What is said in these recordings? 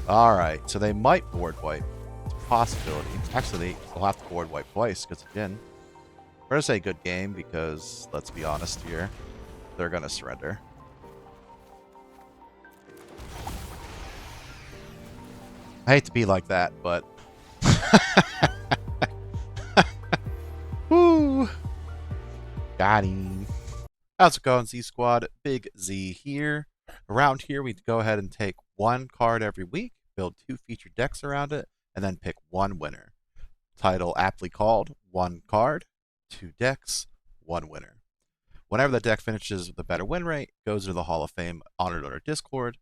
Alright, so they might board wipe. It's a possibility. Actually, they'll have to board wipe twice because of Jin. We're going to say good game because, let's be honest here, they're going to surrender. I hate to be like that, but... Woo! Got him. How's it going, Z Squad? Big Z here. Around here, we go ahead and take one card every week, build 2 featured decks around it, and then pick one winner. Title aptly called, 1 card, 2 decks, 1 winner. Whenever the deck finishes with a better win rate, goes to the Hall of Fame honored on our Discord.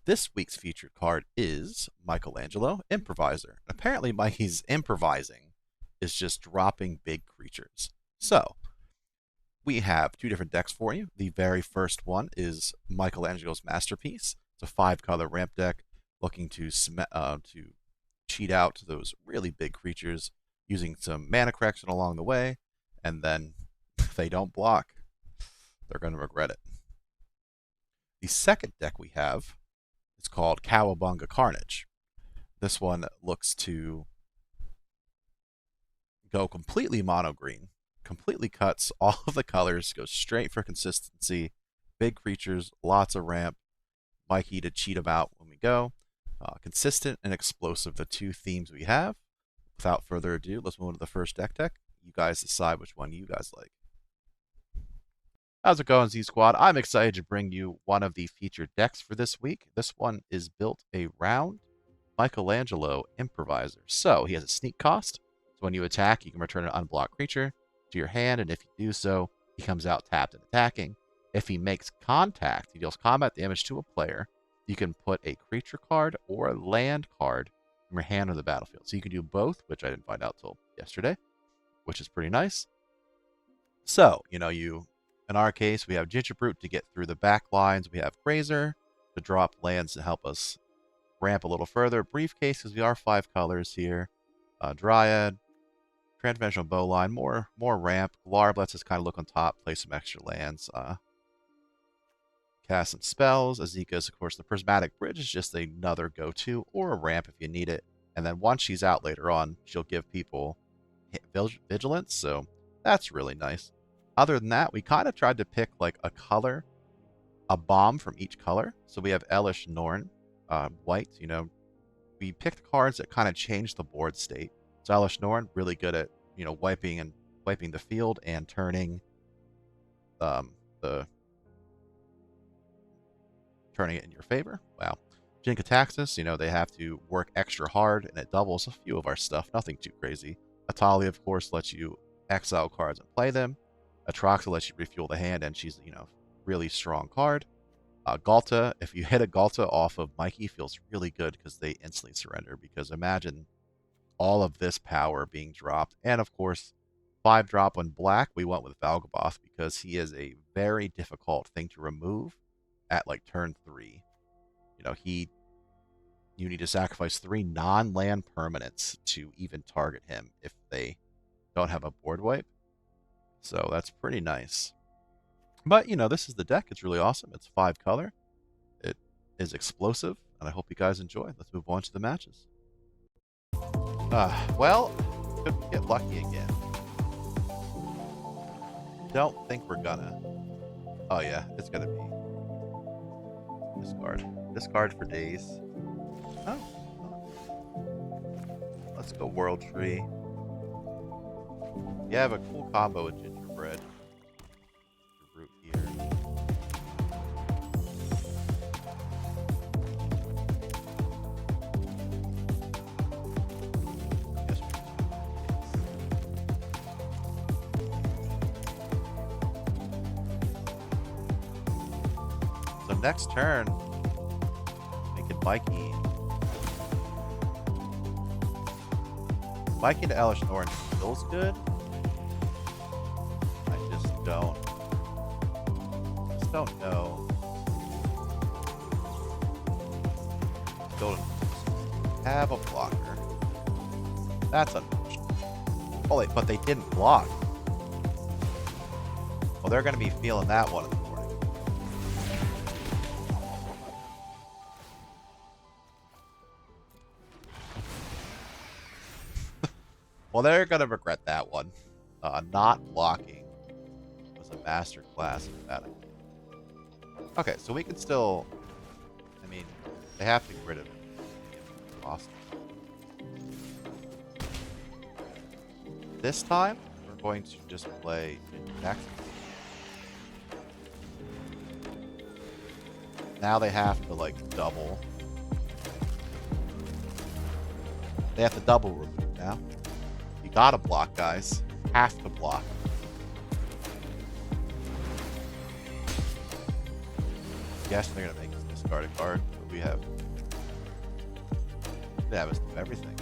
This week's featured card is Michelangelo, Improviser. Apparently, Mikey's improvising is just dropping big creatures. So, we have 2 different decks for you. The very first one is Michelangelo's Masterpiece. It's a 5-color ramp deck looking to cheat out those really big creatures using some mana correction along the way. And then, if they don't block, they're going to regret it. The second deck we have is called Cowabunga Carnage. This one looks to go completely mono green. Completely cuts all of the colors, goes straight for consistency, big creatures, lots of ramp, Mikey to cheat about when we go. Consistent and explosive, the 2 themes we have. Without further ado, let's move on to the first deck. You guys decide which one you guys like. How's it going, Z Squad? I'm excited to bring you one of the featured decks for this week. This one is built around Michelangelo Improviser. So he has a sneak cost. So when you attack, you can return an unblocked creature to your hand, and if you do so, he comes out tapped and attacking. If he makes contact, he deals combat damage to a player. You can put a creature card or a land card from your hand on the battlefield. So you can do both, which I didn't find out till yesterday, which is pretty nice. So, in our case, we have Gingerbrute to get through the back lines. We have Grazer to drop lands to help us ramp a little further. Briefcase, because we are 5 colors here. Dryad, Transdimensional Bowline, more ramp. Larb lets us kind of look on top, play some extra lands. Cast some spells. Azeka's, of course, the Prismatic Bridge is just another go-to, or a ramp if you need it. And then once she's out later on, she'll give people vigilance, so that's really nice. Other than that, we kind of tried to pick like a color, a bomb from each color. So we have Elesh Norn, white. We picked cards that kind of change the board state. So Elesh Norn, really good at wiping the field and turning turning it in your favor. Wow. Jin-Gitaxias, they have to work extra hard, and it doubles a few of our stuff. Nothing too crazy. Etali, of course, lets you exile cards and play them. Atraxa lets you refuel the hand, and she's, really strong card. Ghalta, if you hit a Ghalta off of Mikey, feels really good because they instantly surrender. Because imagine all of this power being dropped. And, of course, 5-drop on black, we went with Valgavoth because he is a very difficult thing to remove at, like, turn 3. You need to sacrifice 3 non-land permanents to even target him if they don't have a board wipe. So that's pretty nice. But, this is the deck. It's really awesome. It's 5 color. It is explosive, and I hope you guys enjoy. Let's move on to the matches. Well, couldn't get lucky again. Don't think we're gonna. Oh, yeah, it's gonna be discard. Discard for days. Oh. Let's go World Tree. You have a cool combo with Gingerbread. Root here. So next turn, making Mikey. Mikey to Elesh Norn feels good. Don't know. Don't have a blocker. That's unfortunate. Oh, wait, but they didn't block. Well, they're going to be feeling that one in the morning. Well, they're gonna regret that one. Not blocking was a master class in that. Okay, so we can still. I mean, they have to get rid of Lost. This time, we're going to just play Jin-Gitaxias. Now they have to like double. They have to double remove now. You gotta block, guys. Have to block. Yes, they're gonna make us discard a card, but we have. They have us do everything.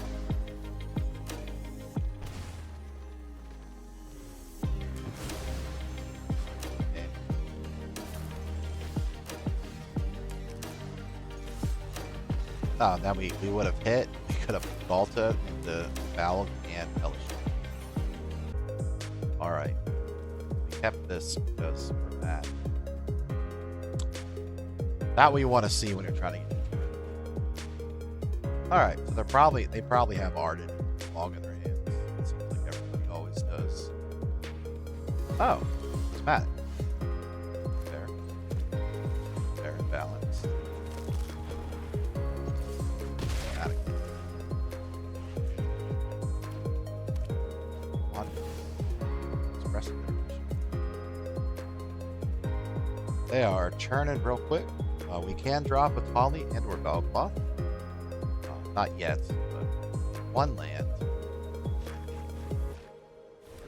Oh, then we would have hit. We could have Ghalta into Valg and Elesh. Alright. We kept this because we're mad. That what you want to see when you're trying to get into it. Alright, so they probably have Arden long in their hands. It seems like everybody always does. Oh, it's Matt. There. There in balance. They are churning real quick. We can drop Etali and or Valgavoth. Not yet, but one land. And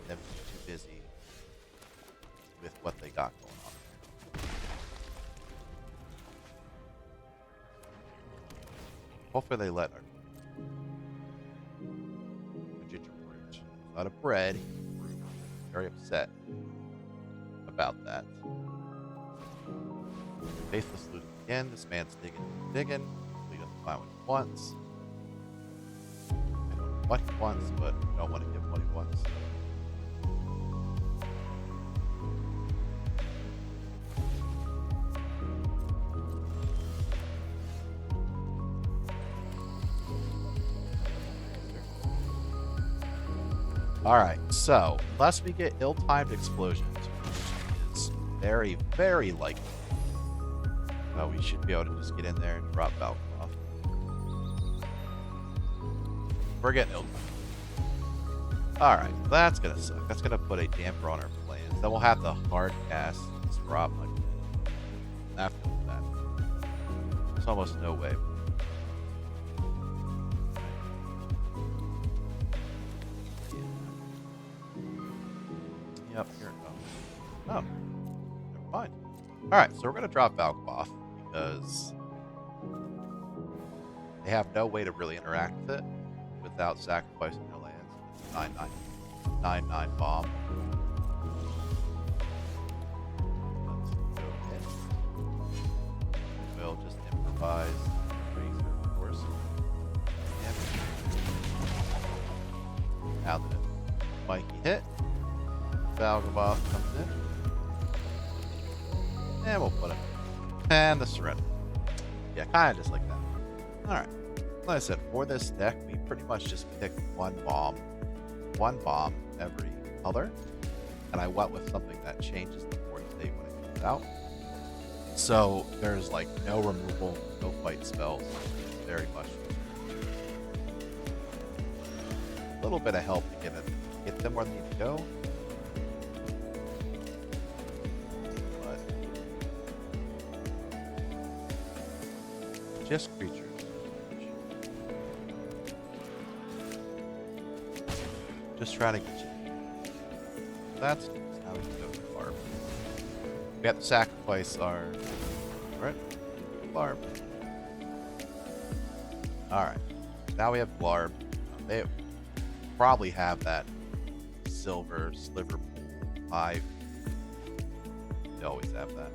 they're too busy with what they got going on. Hopefully they let our gingerbread. A lot of bread. Very upset about that. Faithless looting again. This man's digging. We don't find what he wants. I don't know what he wants, but we don't want to give him what he wants. Alright, so unless we get ill-timed explosions, which is very, very likely. We should be able to just get in there and drop Valgavoth. We're getting ill. Alright, that's gonna suck. That's gonna put a damper on our plans. Then we'll have to hard cast this drop again. After that. There's almost no way. Yep, here it goes. Oh, never mind. Alright, so we're gonna drop Valgavoth. Because they have no way to really interact with it without sacrificing their lands. It's 9/9. 9/9 bomb. Let's go in. We'll just improvise. Razor, of course. And now that Mikey hit, Valgavoth comes in. And we'll put him. And the surrender. Yeah, kind of just like that. Alright. Like I said, for this deck, we pretty much just picked one bomb every color. And I went with something that changes the board state when it comes out. So there's like no removal, no fight spells. It's very much a little bit of help to get them where they need to go. Just creatures. Just trying to get you. That's how we can go to Barb. We have to sacrifice our. Alright. Barb. Alright. Now we have Blarb. They probably have that silver sliver pool 5. They always have that.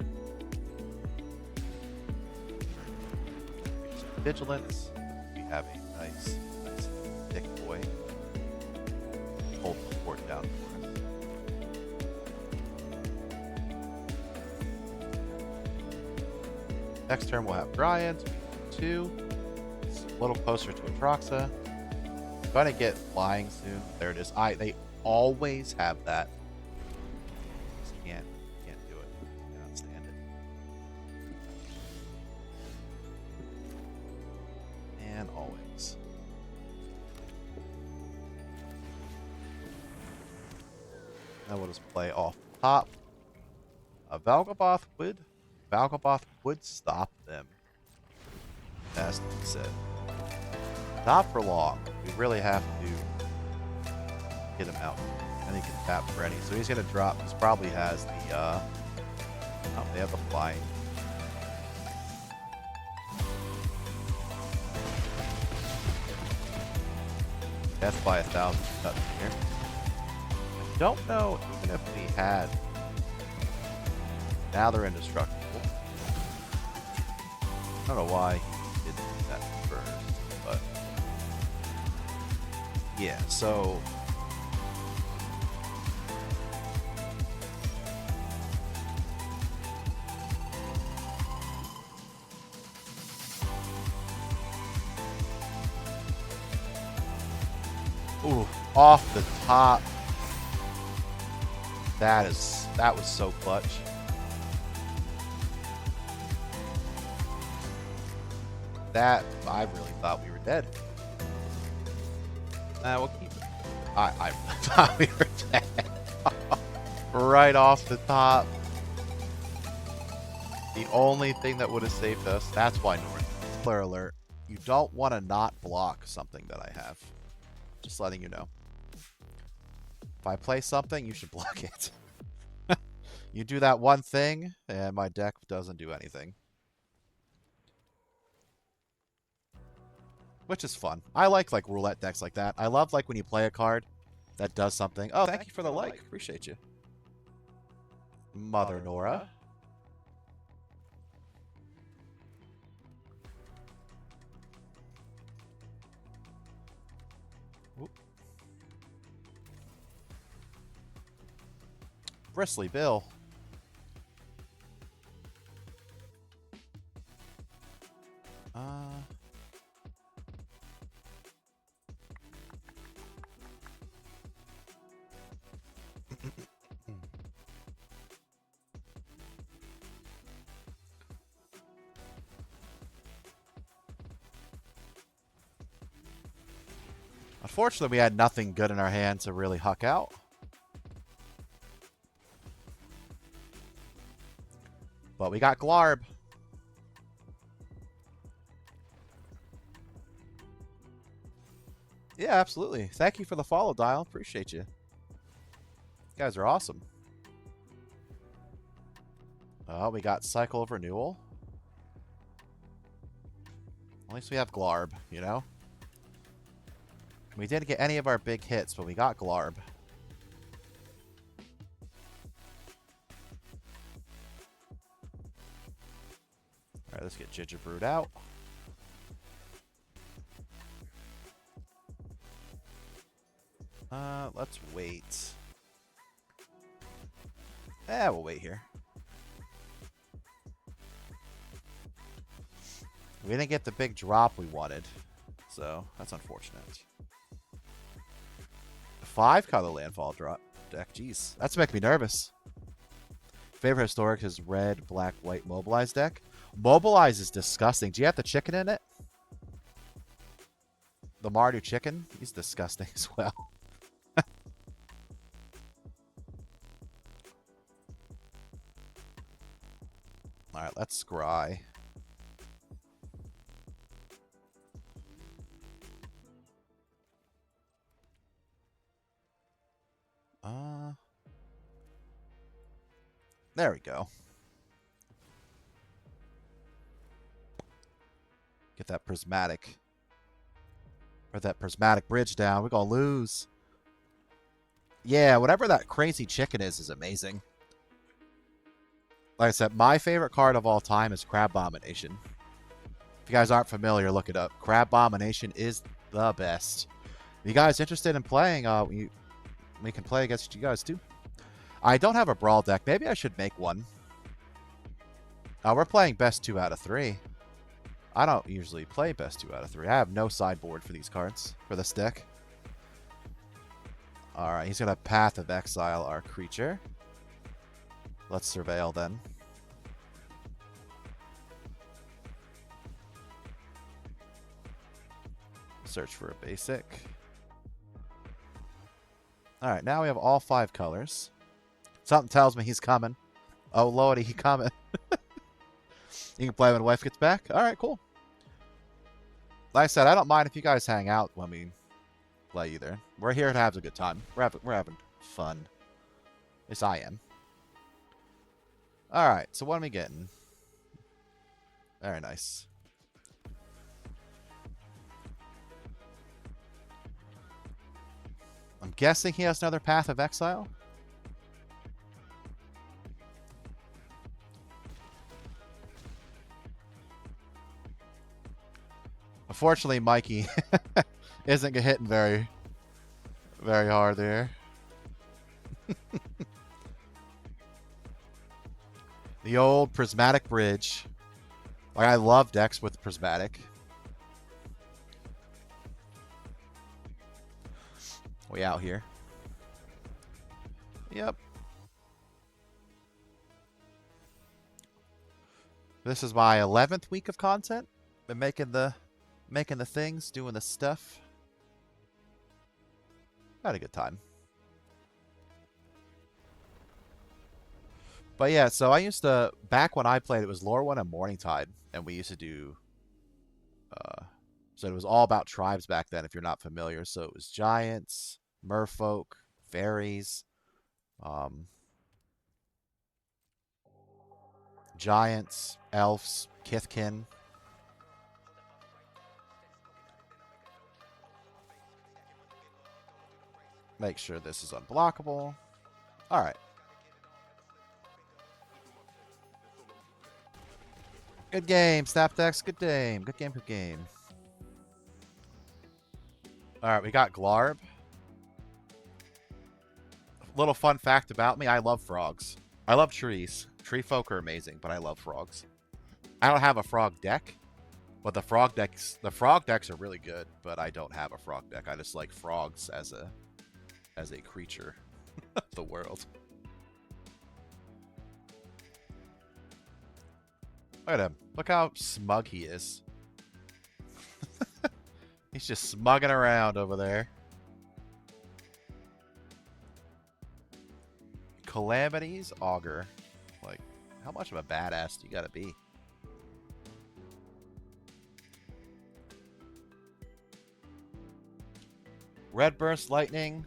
Vigilance. We have a nice thick boy. Hold the fort down for us. Next turn we'll have Dryads. 2. It's a little closer to Atraxa. I'm gonna get flying soon. There it is. They always have that. Just can't do it. Cannot stand it. And always. Now we'll just play off the top. Valgavoth would stop them. As he said. Not for long. We really have to get him out. And he can tap Freddy. So he's going to drop. He probably has the, oh, they have the flying. Death by 1,000 cut here. I don't know even if we had. Now they're indestructible. I don't know why he didn't do that first, but yeah, so ooh, off the top. That was so clutch. That I really thought we were dead. We'll keep it. I thought we were dead. Right off the top. The only thing that would have saved us. That's why Norn. Spoiler alert. You don't want to not block something that I have. Just letting you know. If I play something, you should block it. You do that one thing, and my deck doesn't do anything. Which is fun. I like roulette decks like that. I love when you play a card that does something. Oh, thank you for the like. Appreciate you. Mother Nora. Oop. Bristly Bill. Unfortunately, we had nothing good in our hand to really huck out. But we got Glarb. Yeah, absolutely. Thank you for the follow, Dial. Appreciate you. You guys are awesome. Oh, we got Cycle of Renewal. At least we have Glarb, you know? We didn't get any of our big hits, but we got Glarb. Alright, let's get Gingerbread out. Let's wait. We'll wait here. We didn't get the big drop we wanted, so that's unfortunate. 5-color landfall drop deck. Jeez, that's making me nervous. Favorite historic is red, black, white mobilize deck. Mobilize is disgusting. Do you have the chicken in it? The Mardu chicken? He's disgusting as well. Alright, let's scry. There we go. Get that prismatic. Or that prismatic bridge down. We're gonna lose. Yeah, whatever that crazy chicken is amazing. Like I said, my favorite card of all time is Crabomination. If you guys aren't familiar, look it up. Crabomination is the best. If you guys interested in playing, we can play against you guys too. I don't have a Brawl deck. Maybe I should make one. We're playing best 2 out of 3. I don't usually play best 2 out of 3. I have no sideboard for these cards, for this deck. Alright, he's going to Path of Exile our creature. Let's Surveil then. Search for a basic. Alright, now we have all 5 colors. Something tells me he's coming. Oh, lordy, he coming. You can play when wife gets back? Alright, cool. Like I said, I don't mind if you guys hang out when we play either. We're here to have a good time. We're having fun. At least I am. Alright, so what am we getting? Very nice. I'm guessing he has another Path of Exile. Unfortunately, Mikey isn't hitting very hard there. The old Prismatic Bridge. Like, I love decks with Prismatic. We out here. Yep. This is my 11th week of content. Been making the things, doing the stuff. Had a good time. But yeah, so I used to, back when I played, it was Lore 1 and Morningtide, and we used to do, so it was all about tribes back then, if you're not familiar. So it was giants, merfolk, fairies, giants, elves, kithkin. Make sure this is unblockable. All right. Good game, Snapdex. Good game. Good game, good game. All right, we got Glarb. Little fun fact about me, I love frogs. I love trees. Tree folk are amazing, but I love frogs. I don't have a frog deck, but the frog decks are really good, but I don't have a frog deck. I just like frogs as a creature of the world. Look at him. Look how smug he is. He's just smugging around over there. Calamities Augur. Like, how much of a badass do you gotta be? Red Burst Lightning.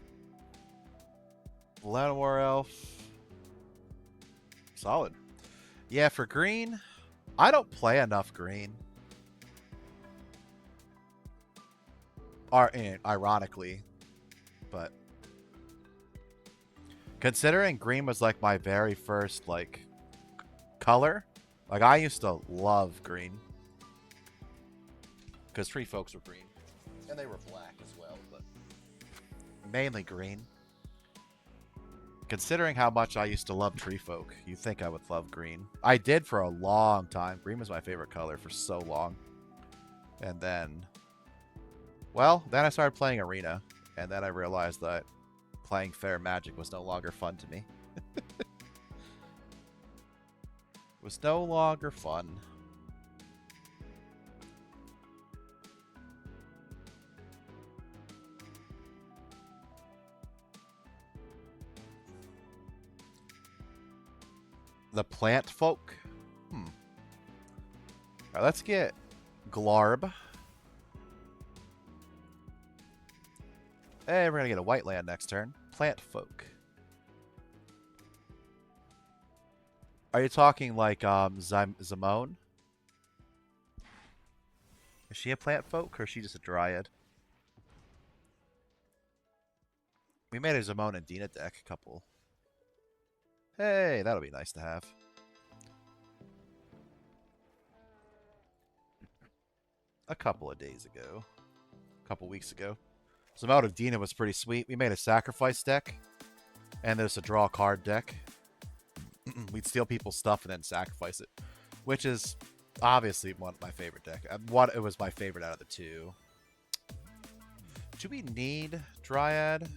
Llanowar Elf. Solid. Yeah, for green, I don't play enough green. Ironically, but considering green was like my very first like color, like I used to love green because tree folks were green and they were black as well, but mainly green. Considering how much I used to love tree folk, you'd think I would love green. I did for a long time. Green was my favorite color for so long. And then, well, then I started playing Arena. And then I realized that playing Fair Magic was no longer fun to me. It was no longer fun. The plant folk. All right, let's get Glarb. Hey, we're gonna get a white land next turn. Plant folk. Are you talking like Zimone? Is she a plant folk or is she just a dryad? We made a Zimone and Dina deck a couple. Hey, that'll be nice to have. A couple of days ago. A couple weeks ago. So out of Dina was pretty sweet. We made a sacrifice deck. And there's a draw card deck. We'd steal people's stuff and then sacrifice it. Which is Obviously, my favorite deck. It was my favorite out of the two. Do we need Dryad?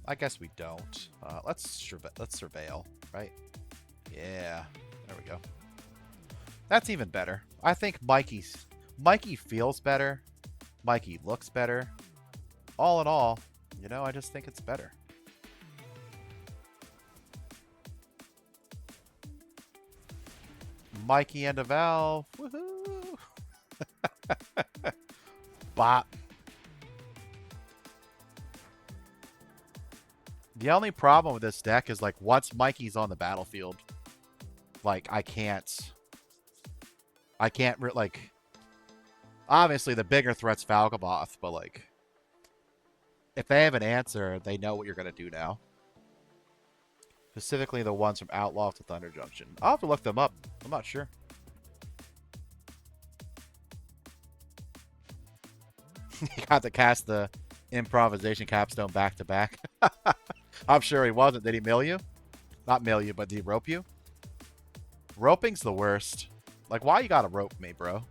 I guess we don't. Let's surveil, right? Yeah, there we go. That's even better. I think Mikey feels better. Mikey looks better. All in all, you know, I just think it's better. Mikey and a Valve. Woohoo! Bop. The only problem with this deck is, like, once Mikey's on the battlefield, like, I can't, like, obviously the bigger threat's Valgavoth, but, like, if they have an answer, they know what you're going to do now. Specifically the ones from Outlaw to Thunder Junction. I'll have to look them up. I'm not sure. He got to cast the improvisation capstone back to back. I'm sure he wasn't. Did he mill you? Not mill you, but did he rope you? Roping's the worst. Like, why you gotta rope me, bro?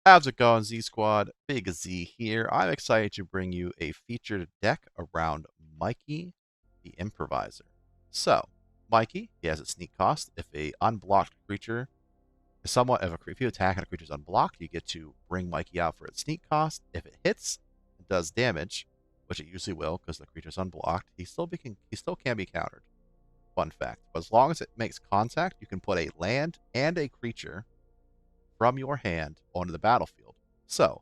How's it going, Z Squad? Big Z here. I'm excited to bring you a featured deck around Mikey, the Improviser. So, Mikey, he has a sneak cost. If a unblocked creature is if you attack and a creature is unblocked, you get to bring Mikey out for its sneak cost. If it hits and does damage, which it usually will because the creature's unblocked, he still can be countered. Fun fact. But as long as it makes contact, you can put a land and a creature from your hand onto the battlefield. So,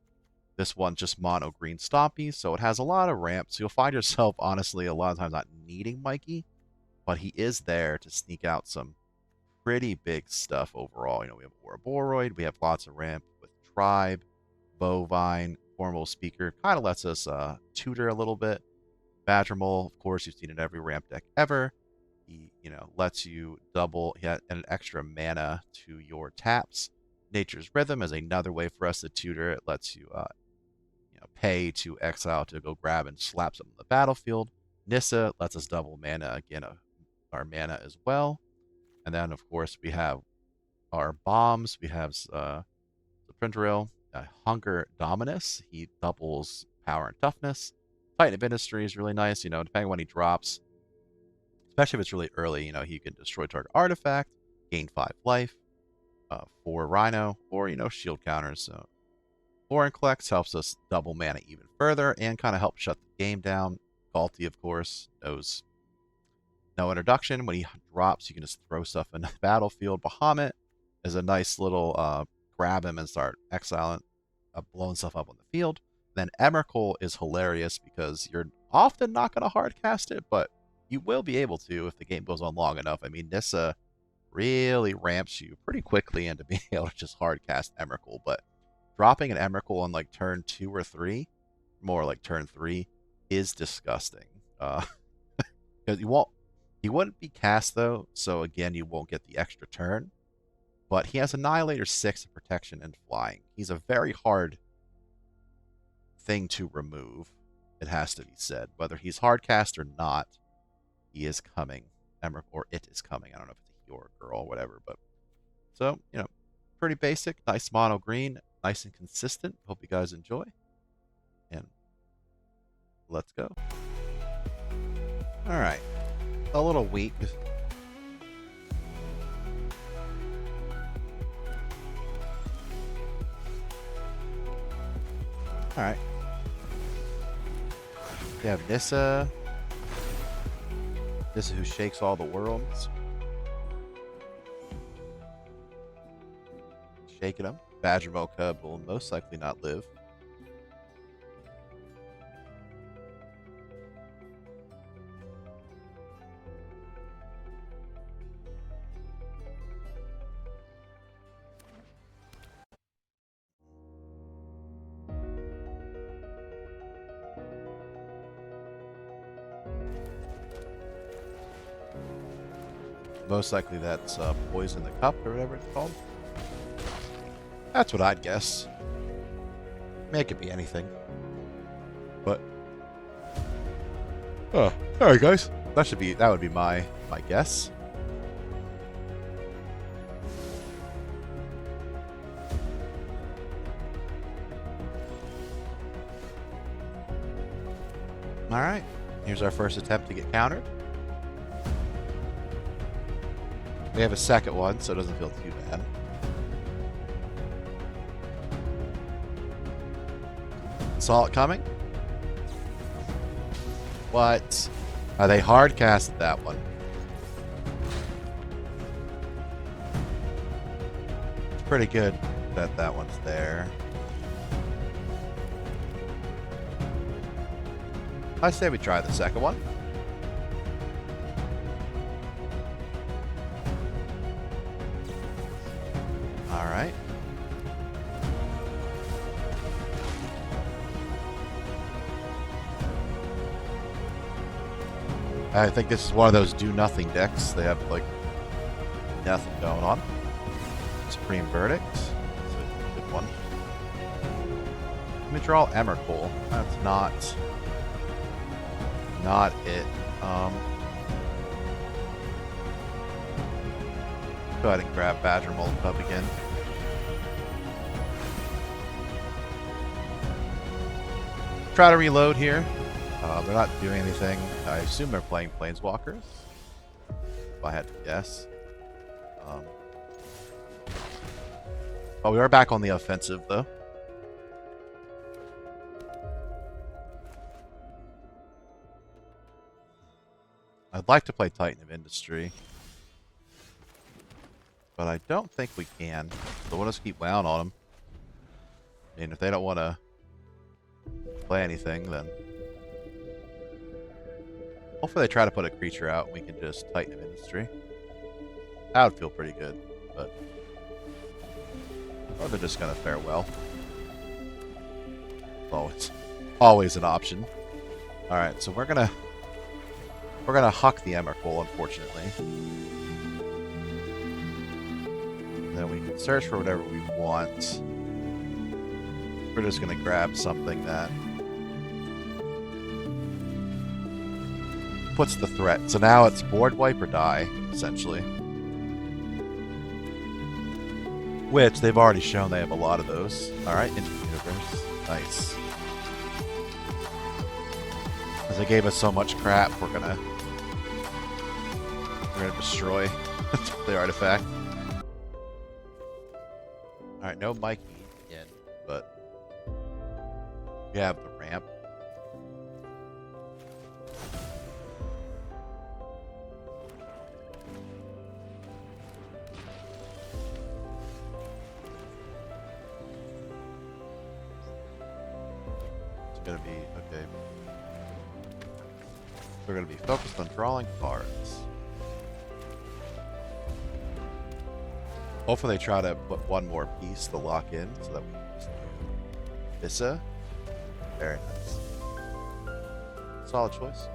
this one's just mono green stompy, so it has a lot of ramps. You'll find yourself, honestly, a lot of times not needing Mikey, but he is there to sneak out some pretty big stuff overall. You know, we have Ouroboros, we have lots of ramp with Tribe, Bovine, Formal Speaker. Kind of lets us tutor a little bit. Badgermole, of course, you've seen in every ramp deck ever. He, you know, lets you double an extra mana to your taps. Nature's Rhythm is another way for us to tutor. It lets you, pay to exile to go grab and slap something on the battlefield. Nissa lets us double mana again, our mana as well. And then, of course, we have our bombs. We have the Prindrill, Hunger Dominus. He doubles power and toughness. Titan of Industry is really nice, you know, depending on when he drops. Especially if it's really early, you know, he can destroy target artifact, gain 5 life, 4 Rhino, or, you know, shield counters. So Vorinclex helps us double mana even further and kind of helps shut the game down. Ghalta, of course, knows no introduction. When he drops, you can just throw stuff in the battlefield. Bahamut is a nice little grab him and start exiling, blowing stuff up on the field. Then Emrakul is hilarious because you're often not going to hard cast it, but you will be able to if the game goes on long enough. I mean, Nissa really ramps you pretty quickly into being able to just hard cast Emrakul, but dropping an Emrakul on like turn 2 or 3, more like turn 3, is disgusting. Because he wouldn't be cast though, so again, you won't get the extra turn. But he has Annihilator 6 of protection and flying. He's a very hard thing to remove, it has to be said. Whether he's hard cast or not, he is coming. Or it is coming. I don't know if it's a he or a girl or whatever. But so, you know, pretty basic. Nice mono green. Nice and consistent. Hope you guys enjoy. And let's go. All right. A little weak. All right. We have Nissa. This is who shakes all the worlds. Shaking them. Badgermole Cub will most likely not live. Most likely that's Poison the Cup or whatever it's called. That's what I'd guess. It could be anything. But oh, alright guys. That would be my guess. Alright, here's our first attempt to get countered. We have a second one, so it doesn't feel too bad. Saw it coming. What? They hard casted that one. It's pretty good that that one's there. I say we try the second one. All right. I think this is one of those do-nothing decks. They have, like, nothing going on. Supreme Verdict. That's a good one. Let me draw Emrakul. That's not it. Go ahead and grab Badger Mold Cup again. Try to reload here. They're not doing anything. I assume they're playing Planeswalkers, if I had to guess. Oh, we are back on the offensive, though. I'd like to play Titan of Industry, but I don't think we can. So we'll just keep wound on them. I mean, if they don't want to play anything, then hopefully they try to put a creature out and we can just Titan of Industry. That would feel pretty good, but or they're just gonna farewell. Always an option. Alright, so we're gonna huck the Emrakul, unfortunately. Then we can search for whatever we want. We're just gonna grab something that puts the threat. So now it's board wipe or die, essentially. Which they've already shown they have a lot of those. Alright, into the universe. Nice. As they gave us so much crap, we're gonna destroy the artifact. Alright, no Mikey in, but we have the ramp. It's gonna be okay. We're gonna be focused on drawing cards. Hopefully they try to put one more piece to lock in so that we can just do Nissa. Very nice. Solid choice.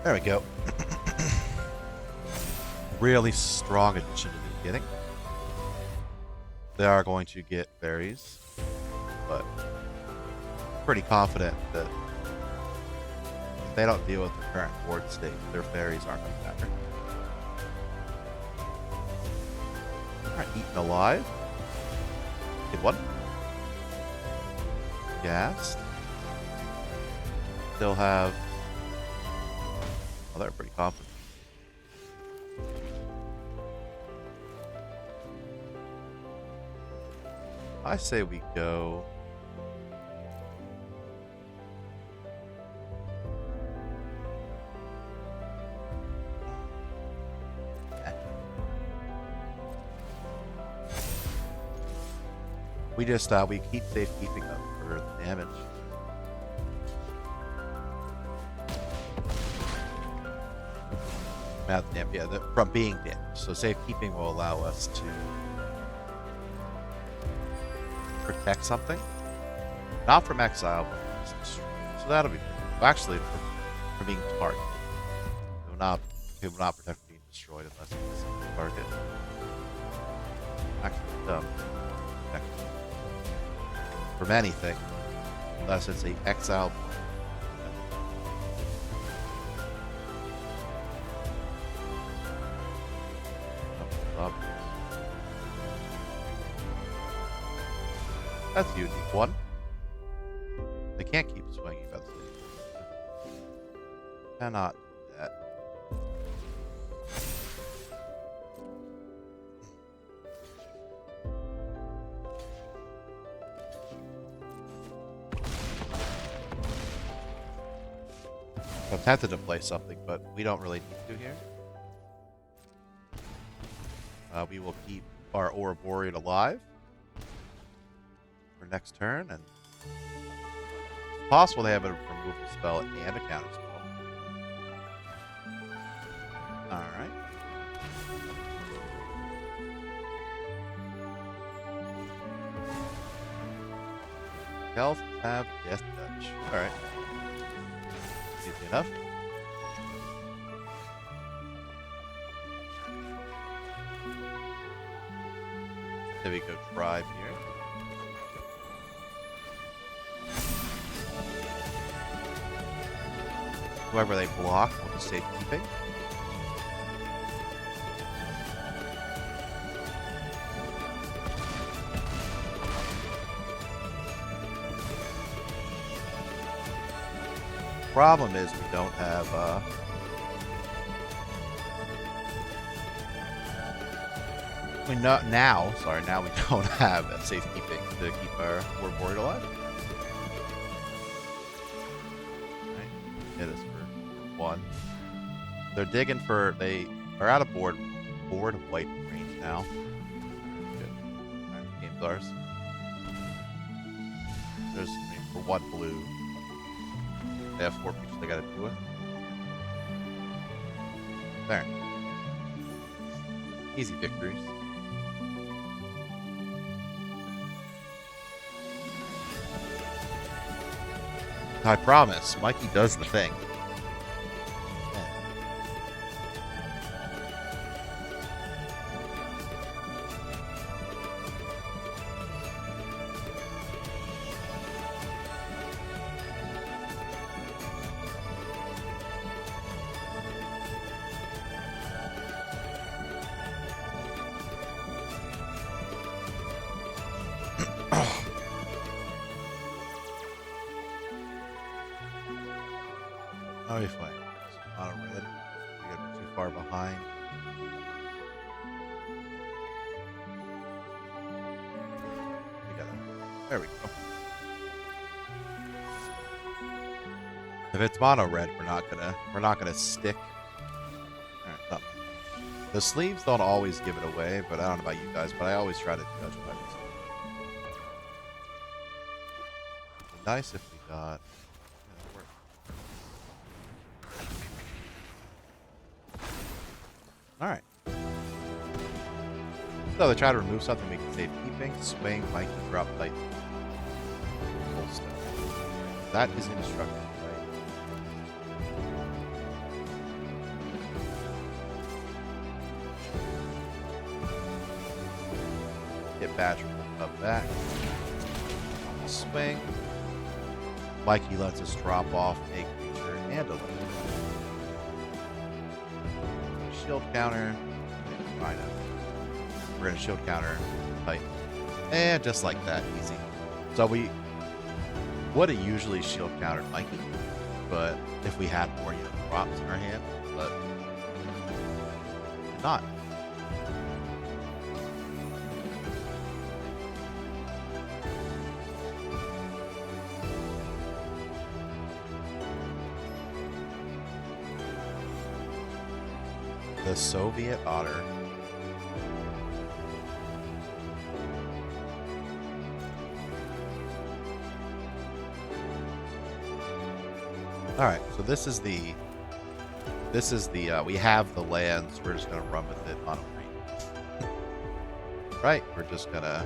There we go. Really strong addition to the beginning. They are going to get fairies, but pretty confident that if they don't deal with the current board state, their fairies aren't going to matter. Alright, Eaten Alive. Good one. Gassed. Still have... Oh, they're pretty confident. I say we go... We just, we keep safekeeping them for the damage. Yeah, from being damaged. So safekeeping will allow us to protect something. Not from exile, but from destroy. So that'll be good. Well, actually, for being targeted. It will not protect from being destroyed unless it's a target. Actually, dumb. From anything, unless it's a exile. That's a unique one. They can't keep swinging about this. Cannot do that. I'm tempted to play something, but we don't really need to here. We will keep our Ouroborean alive for next turn, and it's possible they have a removal spell and a counter spell. Alright. Elves have Death Touch. Alright. Easy enough. There we go, Tribe here. Whoever they block will be safekeeping. Problem is we don't have now we don't have a safekeeping to keep our Ouroborean alive. Right. Hit us for 1. They're digging for, they are out of board white range now. Good. Alright, game's ours. There's for 1 blue. They have 4 creatures they gotta deal with. There. Easy victories. I promise, Mikey does the thing. How are we fighting? Auto red. We gotta be too far behind. We gotta. There we go. If it's mono red, we're not gonna stick. Alright, done. The sleeves don't always give it away, but I don't know about you guys, but I always try to judge what I see. It'd be nice if we got. Alright. So they try to remove something, we can save keeping, swing, Mikey, drop light. Full step. That is indestructible, right? Get Badger up back. Swing. Mikey lets us drop off a creature and a land. Shield counter. I know. We're gonna shield counter Titan. And just like that, easy. So we would have usually shield countered Mikey, but if we had more, drops in our hand, but not. The Soviet Otter. All right, so this is the we have the lands. We're just gonna run with it on a green. Right, we're just gonna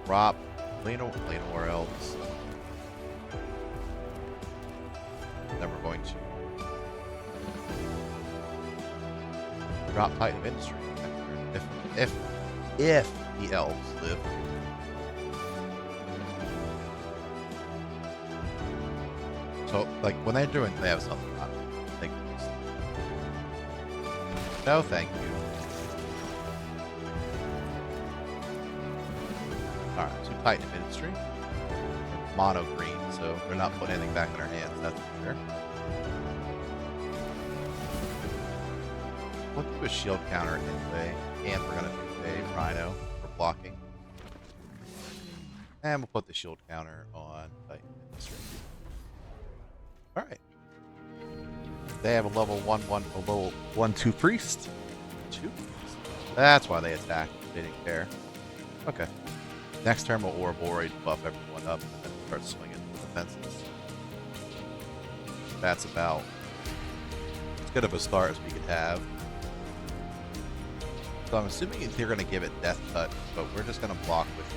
drop Llanowar Elves. Then we're going to drop Titan of Industry if the elves live. So like when they're doing, they have something on it. No, thank you. Alright, so Titan Ministry. Mono green, so they're not putting anything back in our hands, that's for sure. We'll do a shield counter anyway, and we're gonna do a Rhino for blocking. And we'll put the shield counter on Titan Ministry. Alright. They have a level 1/1, a level 1/2 priest. 2? That's why they attacked. They didn't care. Okay. Next turn we'll Ouroboros buff everyone up and then start swinging the defenses. That's about as good of a start as we could have. So I'm assuming they're going to give it Death Touch, but we're just going to block with the...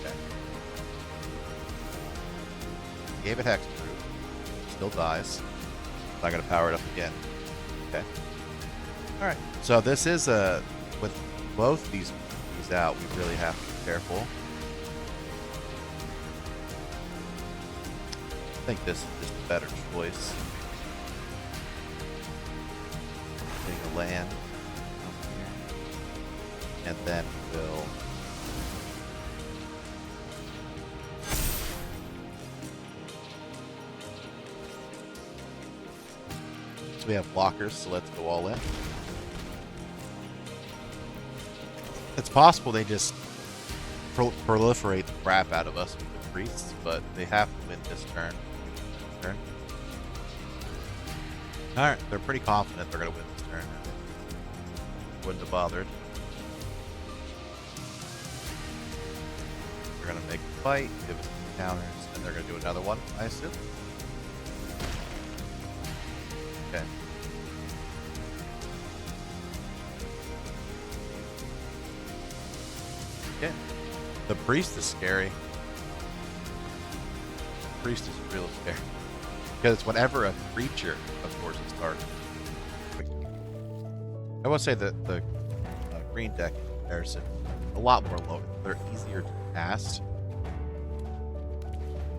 Okay. Gave it Hexproof. Still dies. Not going to power it up again. Okay. Alright. So this is a... With both these out, we really have to be careful. I think this is just a better choice. Getting a land here. And then we'll so we have blockers, so let's go all in. It's possible they just proliferate the crap out of us with the priests, but they have to win this turn. Alright, they're pretty confident they're going to win this turn. Wouldn't have bothered. They're going to make the fight, give us some counters, and they're going to do another one, I assume. Okay. Okay. The priest is scary. The priest is real scary. Because whenever a creature, of course, is targeted. I will say that the green deck in comparison, a lot more loaded. They're easier to cast.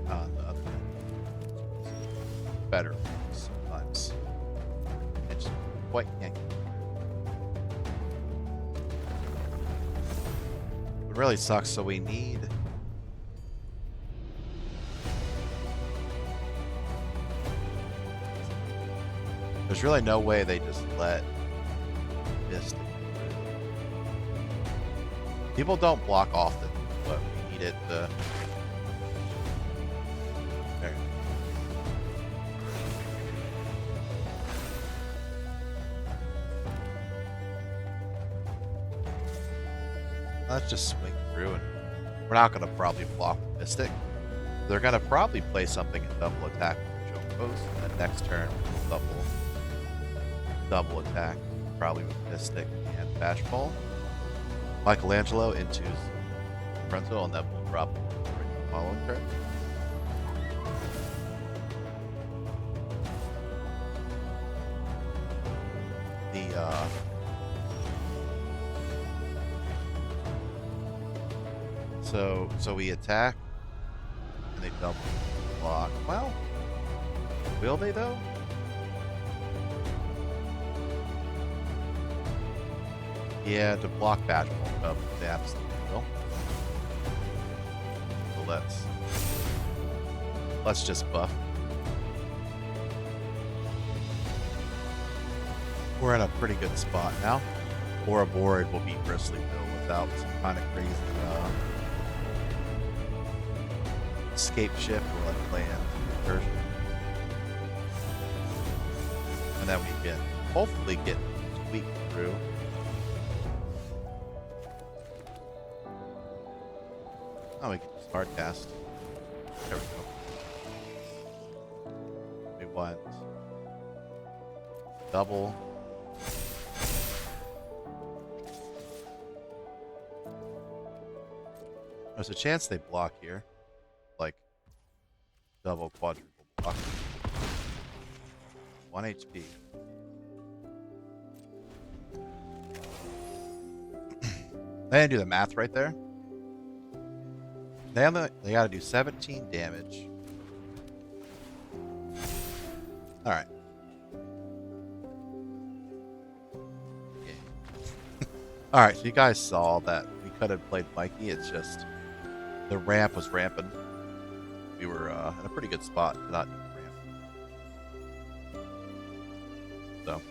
On the other hand, better sometimes. I just quite can't. It really sucks, so we need... There's really no way they just let this... People don't block often, but we need it to... There. Let's just swing through, and we're not going to probably block Mystic. They're going to probably play something in double attack with Joe Post, and then next turn we'll double attack, probably with Mystic and Bashball. Michelangelo into frontal, and then we'll drop the following turn. So we attack, and they double block. Well, will they though? Yeah, to block Bashball, they absolutely will. So let's just buff. We're in a pretty good spot now. Ouroboros will beat Bristly Bill without some kind of crazy escape shift or like land version. And then we can hopefully get tweaked through. Oh, we can just hard cast. There we go. We want double. There's a chance they block here. Like double, quadruple block. 1 HP. They didn't do the math right there. They gotta do 17 damage. Alright. Alright, so you guys saw that we could have played Mikey. It's just the ramp was ramping. We were in a pretty good spot to not need the ramp. So.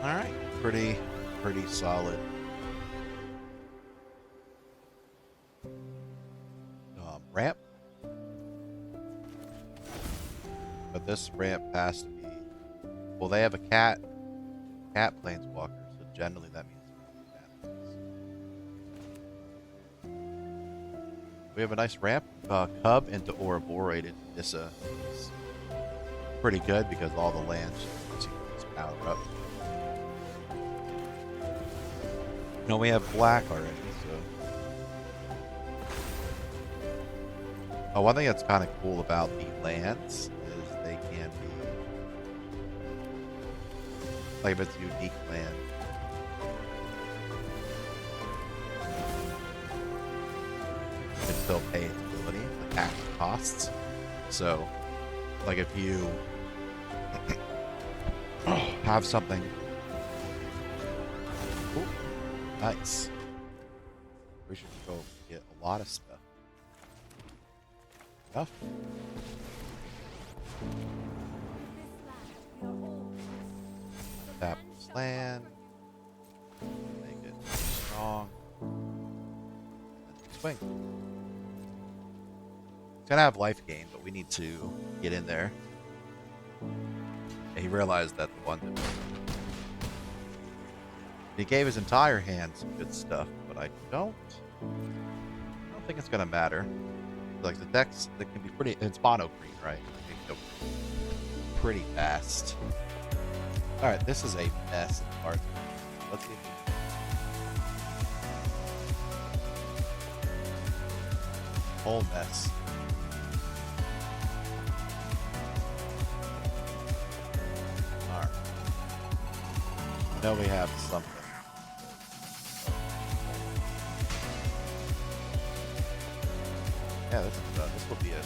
Alright, pretty solid. Ramp. But this ramp has to be, well, they have a cat planeswalker, so generally that means we have a nice ramp. Cub into Ouroboros into Nissa is pretty good because all the lands just power up. No, we have black already, so. Oh, one thing that's kind of cool about the lands is they can be, like if it's a unique land, you can still pay its ability, like actual costs. So, like if you have something. Ooh. Nice. We should go get a lot of stuff. Tap this land. Make it strong. And swing. It's gonna have life gain, but we need to get in there. And he realized that the one that he gave his entire hand some good stuff, but I don't think it's gonna matter. Like the decks that can be pretty, it's mono green, right? I think go pretty fast. All right, this is a mess in parts. Let's see. Whole mess. All right. I know we have something. Yeah, this will be it.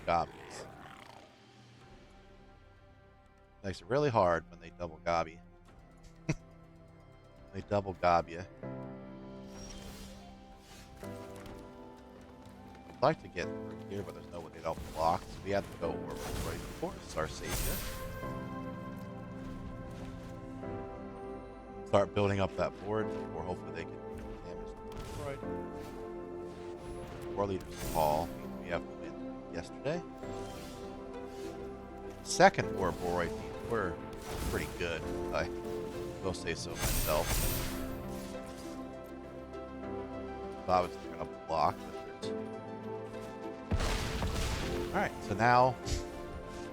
Gobbies. Makes it really hard when they double gobby. They double gob you. I'd like to get through here, but there's no way they don't block, so we have to go over right before our savior. Start building up that board before hopefully they can damage the right. War leaders call means we have to win yesterday. Second War Boroi team were pretty good, I will say so myself. Obviously they're gonna block, but there's. Alright, so now,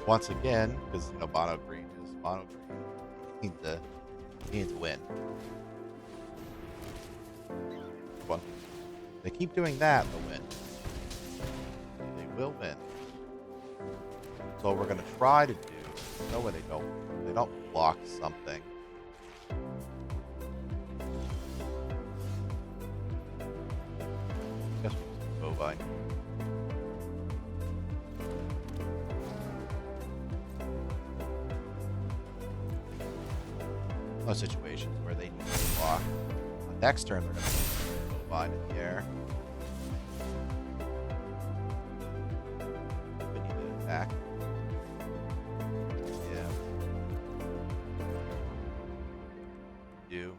once again, because, you know, mono green is mono green, you need to win. Well, they keep doing that, they'll win. They will win. So what we're going to try to do, no way they don't block something. I guess we'll just Bovine. Situations where they need to block. On next turn, they're going to Bovine in the air. We need to attack. Yeah. Do.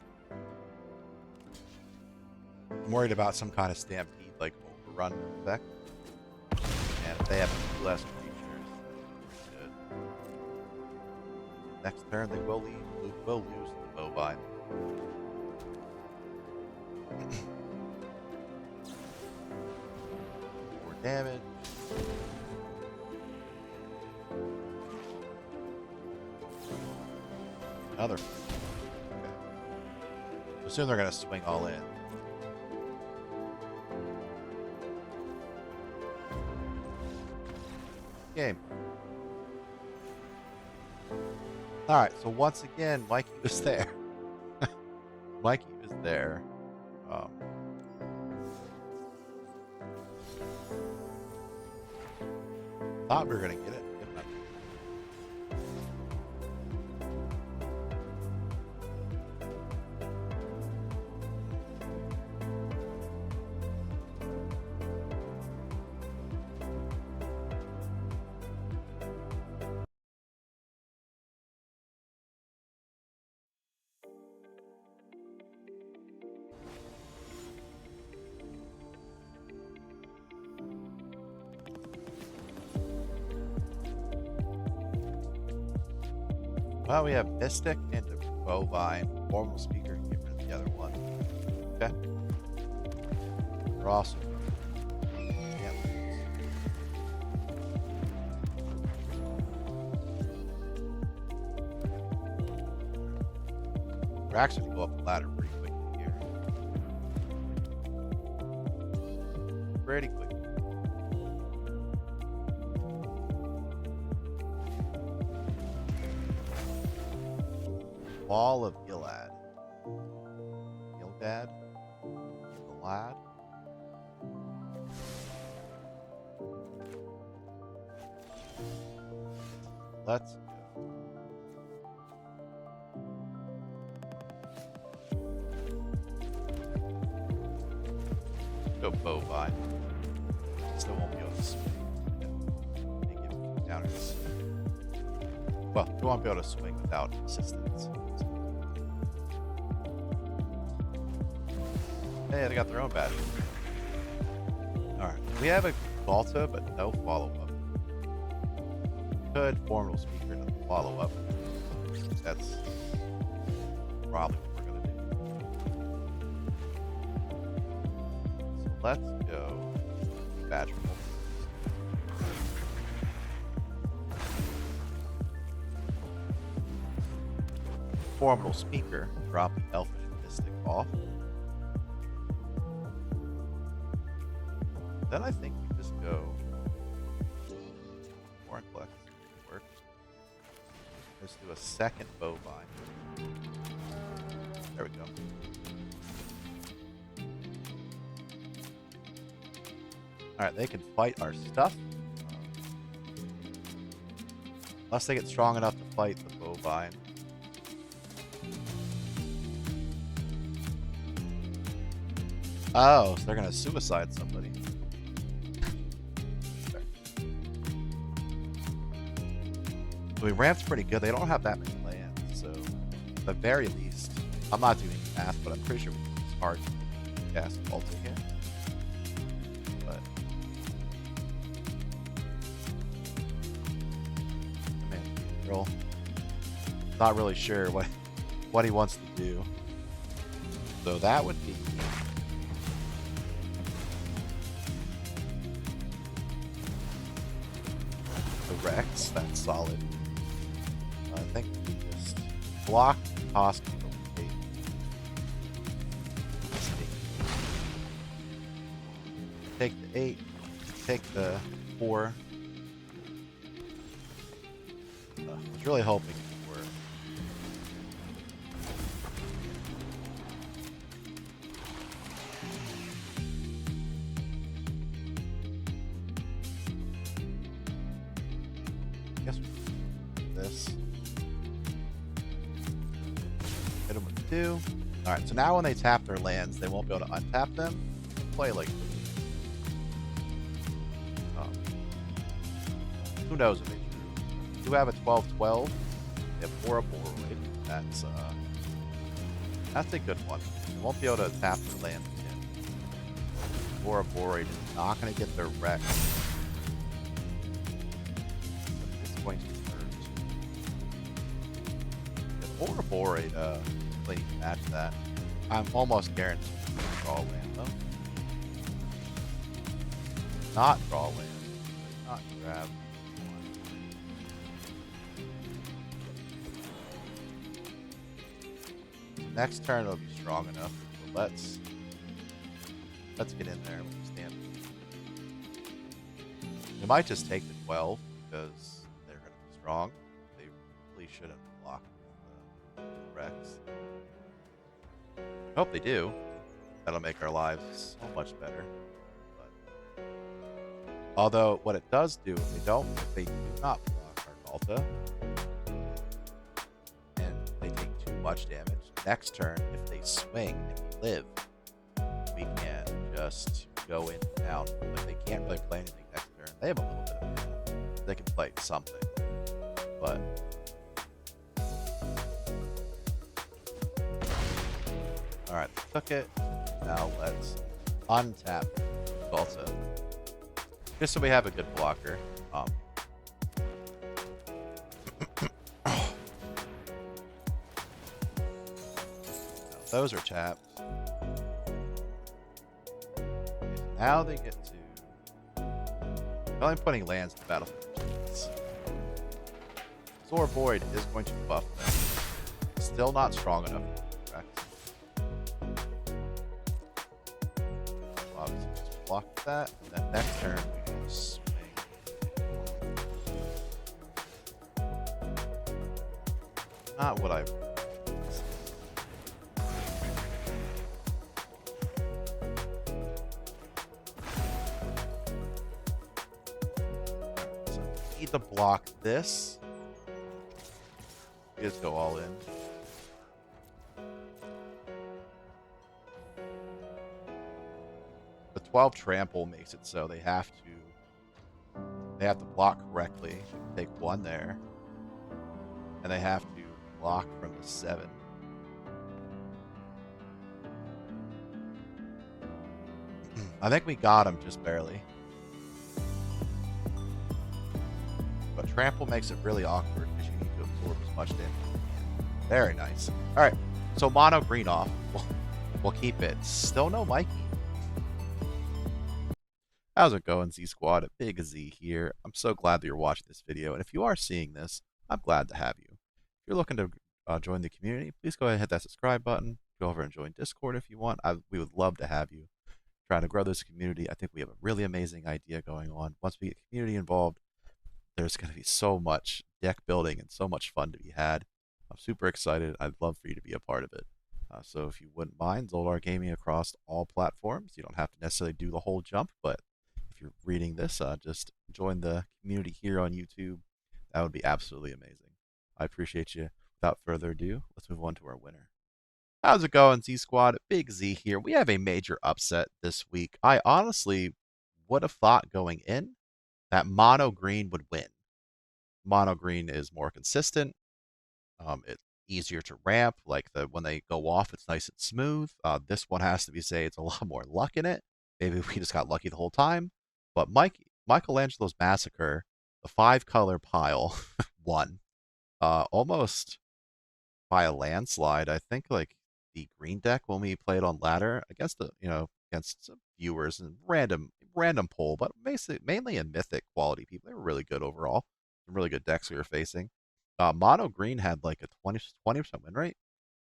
I'm worried about some kind of stampede, like overrun effect. And They have 2 less creatures. That's pretty good. Next turn, they will lose the Bovine. 4 damage. Another. Okay. I assume they're going to swing all in. Game. Alright, so once again, Mikey was there. Mikey was there. Thought we were going to get it. Well, we have Mystic and a Bovine. Formal Speaker, get rid of the other one. Okay. They're awesome. Can't lose. We're actually going to go up the ladder pretty quickly here. Pretty quick. Wall of Gilad. Gildad? Gilad? Let's go. Go Bovine. Still won't be able to swing. They give counters. Well, we won't be able to swing without assistance. Hey, they got their own badge. Alright, we have a Ghalta, but no follow-up. Could Formal Speaker to follow-up. That's probably what we're going to do. So let's go badge roll. Formal Speaker, drop the Elfish Mystic off. Then I think we just go Vorinclex. Work. Let's do a second Bovine. There we go. Alright, they can fight our stuff. Unless they get strong enough to fight the Bovine. Oh, so they're gonna suicide somebody. So we ramped pretty good. They don't have that many lands, so at the very least, I'm not doing math, but I'm pretty sure we can use hard to cast Ulti here. But man, roll. Not really sure what he wants to do. So that would be Rex. That's solid. I think we just block, toss, take the 8, take the 4. I was really hoping it would work. Guess we do this. Hit them with 2. Alright, so now when they tap their lands, they won't be able to untap them. Play like. Who knows if they do have a 12-12. They have 4 Boroid. That's a good one. They won't be able to tap their lands again. 4 Boroid is not going to get their Rex. going to hurt. Or a Borate, they need to match that. I'm almost guaranteed to draw a land, though. Not draw a land. Not grab. Next turn it'll be strong enough. So let's get in there and stand. They might just take the 12 because they're going to be strong. They really shouldn't block with the Rex. Hope they do. That'll make our lives so much better. But, although what it does do, if they do not block our Ghalta, and they take too much damage, next turn, if they swing and we live, we can just go in and down. But they can't really play anything next turn. They have a little bit of mana. They can play something. But alright, took it. Now let's untap Ghalta. Just so we have a good blocker. Those are tapped. Now they get to... Well, I'm putting lands in the battlefield. Zor Void is going to buff them. Still not strong enough. Obviously just block that. And then next turn we can swing. Not what I... to block this. You just go all in. The 12 trample makes it so they have to block correctly. Take one there. And they have to block from the 7. I think we got him just barely. But trample makes it really awkward because you need to absorb as much damage as you can. Very nice. Alright, so mono green off. We'll keep it. Still no Mikey. How's it going, Z Squad? Big Z here. I'm so glad that you're watching this video. And if you are seeing this, I'm glad to have you. If you're looking to join the community, please go ahead and hit that subscribe button. Go over and join Discord if you want. We would love to have you. Trying to grow this community. I think we have a really amazing idea going on. Once we get community involved, there's going to be so much deck building and so much fun to be had. I'm super excited. I'd love for you to be a part of it. So if you wouldn't mind, ZoldarGaming across all platforms. You don't have to necessarily do the whole jump, but if you're reading this, just join the community here on YouTube. That would be absolutely amazing. I appreciate you. Without further ado, let's move on to our winner. How's it going, Z Squad? Big Z here. We have a major upset this week. I honestly would have thought going in that mono green would win. Mono green is more consistent. It's easier to ramp. Like when they go off, it's nice and smooth. This one has to be say it's a lot more luck in it. Maybe we just got lucky the whole time. But Michelangelo's Massacre, the 5-color pile, won. Almost by a landslide. I think like the green deck when we played on ladder against against some viewers and random poll, but mainly in mythic quality people. They were really good overall. Some really good decks we were facing. Mono green had like a 20% win rate,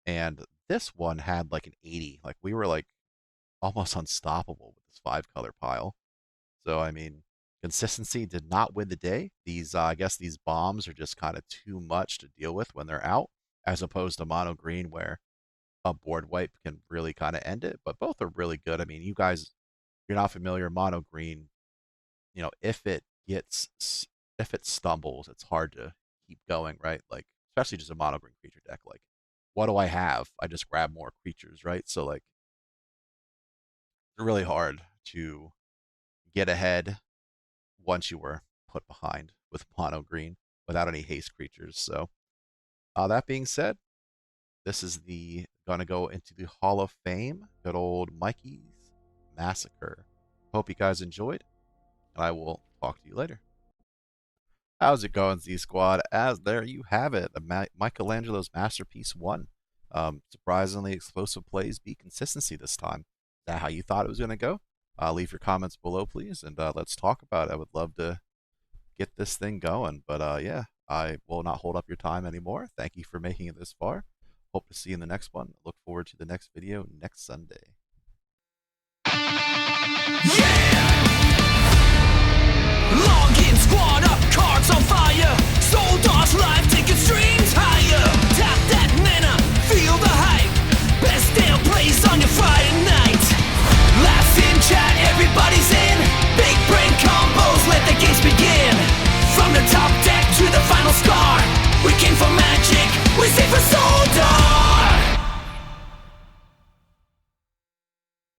and this one had like an 80. Like we were like almost unstoppable with this 5-color pile. So I mean, consistency did not win the day. These I guess these bombs are just kind of too much to deal with when they're out, as opposed to mono green where a board wipe can really kind of end it. But both are really good. I mean, you guys, if you're not familiar, mono green, if it stumbles, it's hard to keep going, right? Like especially just a mono green creature deck. Like, what do I have? I just grab more creatures, right? So like, it's really hard to get ahead once you were put behind with mono green without any haste creatures. So that being said, this is gonna go into the Hall of Fame. Good old Mikey's Massacre. Hope you guys enjoyed, and I will talk to you later. How's it going, Z Squad? As there you have it, Michelangelo's Masterpiece 1. Surprisingly explosive plays beat consistency this time. Is that how you thought it was going to go? Leave your comments below, please, and let's talk about it. I would love to get this thing going. But yeah, I will not hold up your time anymore. Thank you for making it this far. Hope to see you in the next one. Look forward to the next video next Sunday. Login squad up, cards on fire. Soldar's life taking streams higher. Tap that mana, feel the hype. Best damn place on your Friday night. Last in chat, everybody's in. Big brain combos, let the games begin. From the top deck to the final scar, we came for magic, we saved